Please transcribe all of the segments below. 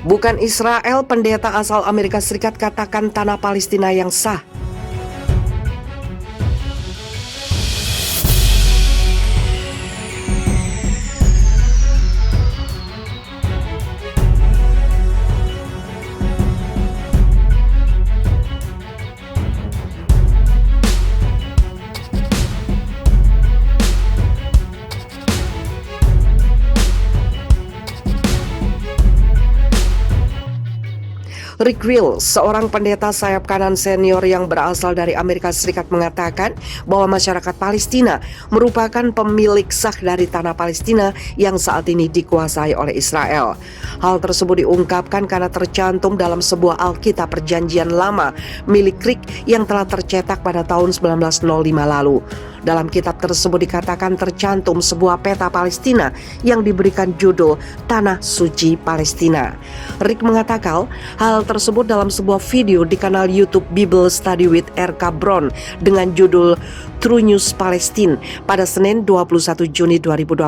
Bukan Israel, pendeta asal Amerika Serikat katakan tanah Palestina yang sah. Rick Wills, seorang pendeta sayap kanan senior yang berasal dari Amerika Serikat, mengatakan bahwa masyarakat Palestina merupakan pemilik sah dari tanah Palestina yang saat ini dikuasai oleh Israel. Hal tersebut diungkapkan karena tercantum dalam sebuah Alkitab Perjanjian Lama milik Rick yang telah tercetak pada tahun 1905 lalu. Dalam kitab tersebut dikatakan tercantum sebuah peta Palestina yang diberikan judul Tanah Suci Palestina. Rick mengatakan hal tersebut dalam sebuah video di kanal YouTube Bible Study with R.K. Brown dengan judul True News Palestine pada Senin 21 Juni 2021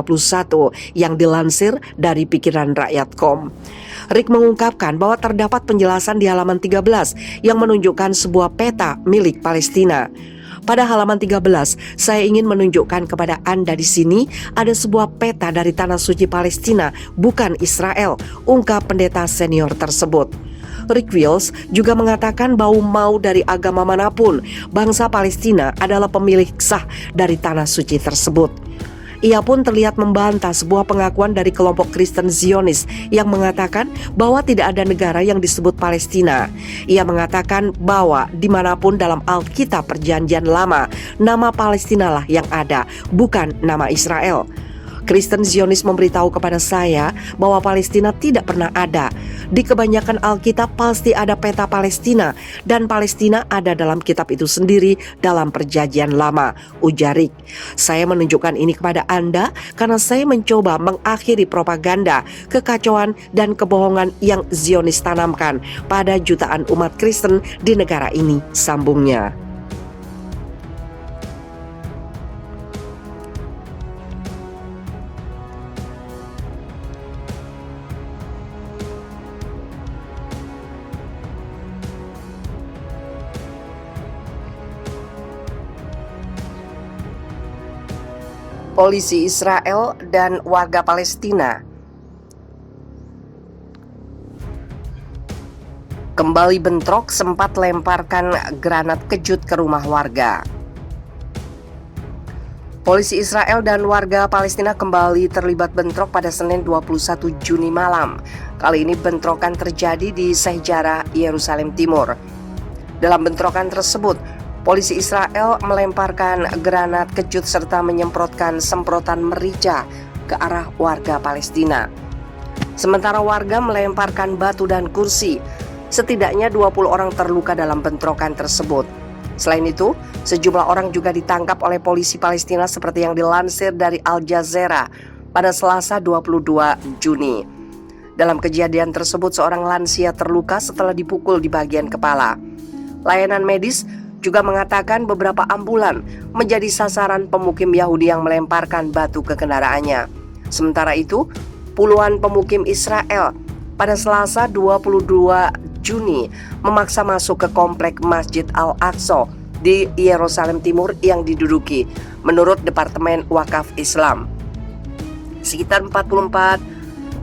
yang dilansir dari pikiranrakyat.com. Rick mengungkapkan bahwa terdapat penjelasan di halaman 13 yang menunjukkan sebuah peta milik Palestina. Pada halaman 13, saya ingin menunjukkan kepada Anda di sini ada sebuah peta dari tanah suci Palestina, bukan Israel, ungkap pendeta senior tersebut. Rick Wills juga mengatakan bahwa mau dari agama manapun, bangsa Palestina adalah pemilik sah dari tanah suci tersebut. Ia pun terlihat membantah sebuah pengakuan dari kelompok Kristen Zionis yang mengatakan bahwa tidak ada negara yang disebut Palestina. Ia mengatakan bahwa dimanapun dalam Alkitab Perjanjian Lama, nama Palestina lah yang ada, bukan nama Israel. Kristen Zionis memberitahu kepada saya bahwa Palestina tidak pernah ada. Di kebanyakan Alkitab pasti ada peta Palestina, dan Palestina ada dalam kitab itu sendiri dalam Perjanjian Lama, ujar Rick. Saya menunjukkan ini kepada Anda karena saya mencoba mengakhiri propaganda, kekacauan, dan kebohongan yang Zionis tanamkan pada jutaan umat Kristen di negara ini, sambungnya. Polisi Israel dan warga Palestina kembali bentrok, sempat lemparkan granat kejut ke rumah warga. Polisi Israel dan warga Palestina kembali terlibat bentrok pada Senin 21 Juni malam. Kali ini bentrokan terjadi di Sheikh Jarrah, Yerusalem Timur. Dalam bentrokan tersebut, polisi Israel melemparkan granat kejut serta menyemprotkan semprotan merica ke arah warga Palestina. Sementara warga melemparkan batu dan kursi. Setidaknya 20 orang terluka dalam bentrokan tersebut. Selain itu, sejumlah orang juga ditangkap oleh polisi Palestina seperti yang dilansir dari Al Jazeera pada Selasa 22 Juni. Dalam kejadian tersebut, seorang lansia terluka setelah dipukul di bagian kepala. Layanan medis juga mengatakan beberapa ambulan menjadi sasaran pemukim Yahudi yang melemparkan batu ke kendaraannya. Sementara itu, puluhan pemukim Israel pada Selasa 22 Juni memaksa masuk ke komplek Masjid Al-Aqsa di Yerusalem Timur yang diduduki menurut Departemen Wakaf Islam. Sekitar 44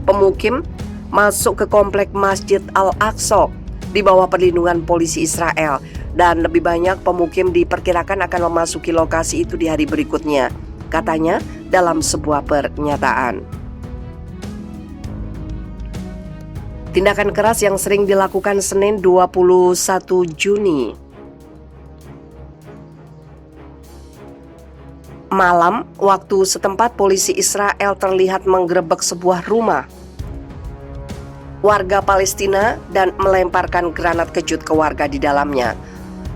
pemukim masuk ke komplek Masjid Al-Aqsa di bawah perlindungan polisi Israel, dan lebih banyak pemukim diperkirakan akan memasuki lokasi itu di hari berikutnya, katanya dalam sebuah pernyataan. Tindakan keras yang sering dilakukan Senin 21 Juni malam waktu setempat, polisi Israel terlihat menggerebek sebuah rumah warga Palestina dan melemparkan granat kejut ke warga di dalamnya.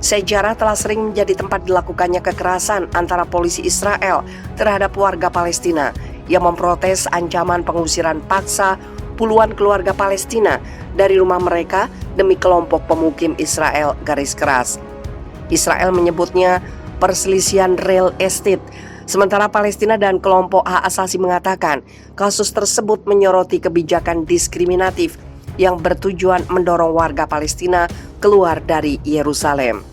Sheikh Jarrah telah sering menjadi tempat dilakukannya kekerasan antara polisi Israel terhadap warga Palestina yang memprotes ancaman pengusiran paksa puluhan keluarga Palestina dari rumah mereka demi kelompok pemukim Israel garis keras. Israel menyebutnya perselisihan real estate, sementara Palestina dan kelompok hak asasi mengatakan kasus tersebut menyoroti kebijakan diskriminatif yang bertujuan mendorong warga Palestina keluar dari Yerusalem.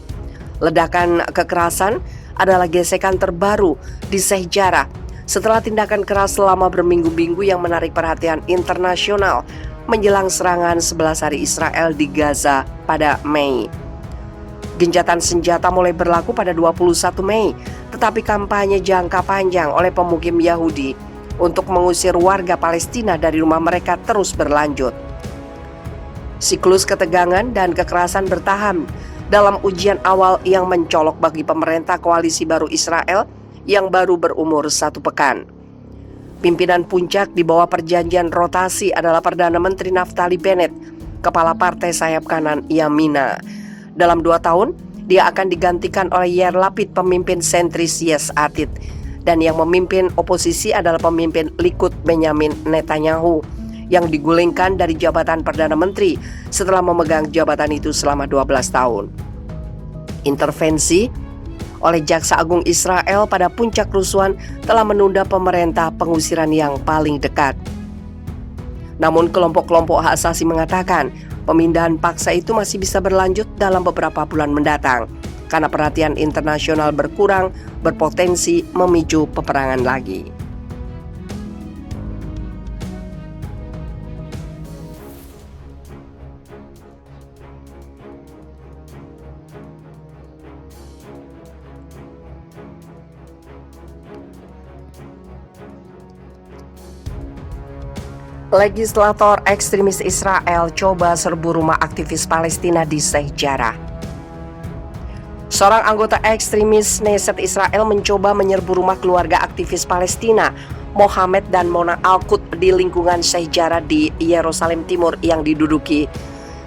Ledakan kekerasan adalah gesekan terbaru di Sheikh Jarrah setelah tindakan keras selama berminggu-minggu yang menarik perhatian internasional menjelang serangan 11 hari Israel di Gaza pada Mei. Gencatan senjata mulai berlaku pada 21 Mei, tetapi kampanye jangka panjang oleh pemukim Yahudi untuk mengusir warga Palestina dari rumah mereka terus berlanjut. Siklus ketegangan dan kekerasan bertahan dalam ujian awal yang mencolok bagi pemerintah koalisi baru Israel yang baru berumur 1 pekan. Pimpinan puncak di bawah perjanjian rotasi adalah Perdana Menteri Naftali Bennett, kepala partai sayap kanan Yamina. Dalam 2 tahun, dia akan digantikan oleh Yair Lapid, pemimpin sentris Yesh Atid, dan yang memimpin oposisi adalah pemimpin Likud Benyamin Netanyahu, yang digulingkan dari jabatan Perdana Menteri setelah memegang jabatan itu selama 12 tahun. Intervensi oleh Jaksa Agung Israel pada puncak kerusuhan telah menunda pemerintah pengusiran yang paling dekat. Namun kelompok-kelompok hak asasi mengatakan pemindahan paksa itu masih bisa berlanjut dalam beberapa bulan mendatang karena perhatian internasional berkurang berpotensi memicu peperangan lagi. Legislator ekstremis Israel coba serbu rumah aktivis Palestina di Sheikh Jarrah. Seorang anggota ekstremis Knesset Israel mencoba menyerbu rumah keluarga aktivis Palestina, Mohammed dan Mona Al-Quds di lingkungan Sheikh Jarrah di Yerusalem Timur yang diduduki.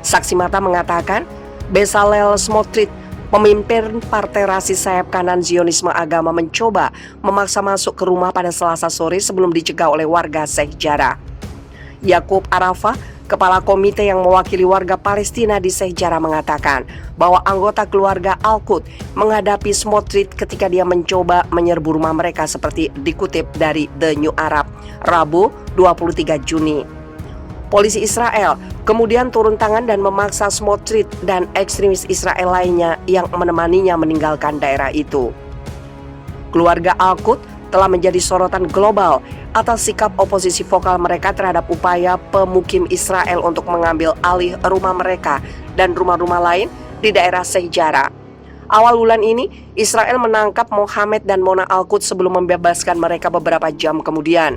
Saksi mata mengatakan, Bezalel Smotrich, pemimpin partai rasis sayap kanan Zionisme agama, mencoba memaksa masuk ke rumah pada Selasa sore sebelum dicegah oleh warga Sheikh Jarrah. Yakub Arafah, kepala komite yang mewakili warga Palestina di Sheikh Jarrah, mengatakan bahwa anggota keluarga Al-Quds menghadapi Smotrich ketika dia mencoba menyerbu rumah mereka seperti dikutip dari The New Arab, Rabu 23 Juni. Polisi Israel kemudian turun tangan dan memaksa Smotrich dan ekstremis Israel lainnya yang menemaninya meninggalkan daerah itu. Keluarga Al-Quds telah menjadi sorotan global atas sikap oposisi vokal mereka terhadap upaya pemukim Israel untuk mengambil alih rumah mereka dan rumah-rumah lain di daerah Sheikh Jarrah. Awal bulan ini, Israel menangkap Mohammed dan Mona Al-Quds sebelum membebaskan mereka beberapa jam kemudian.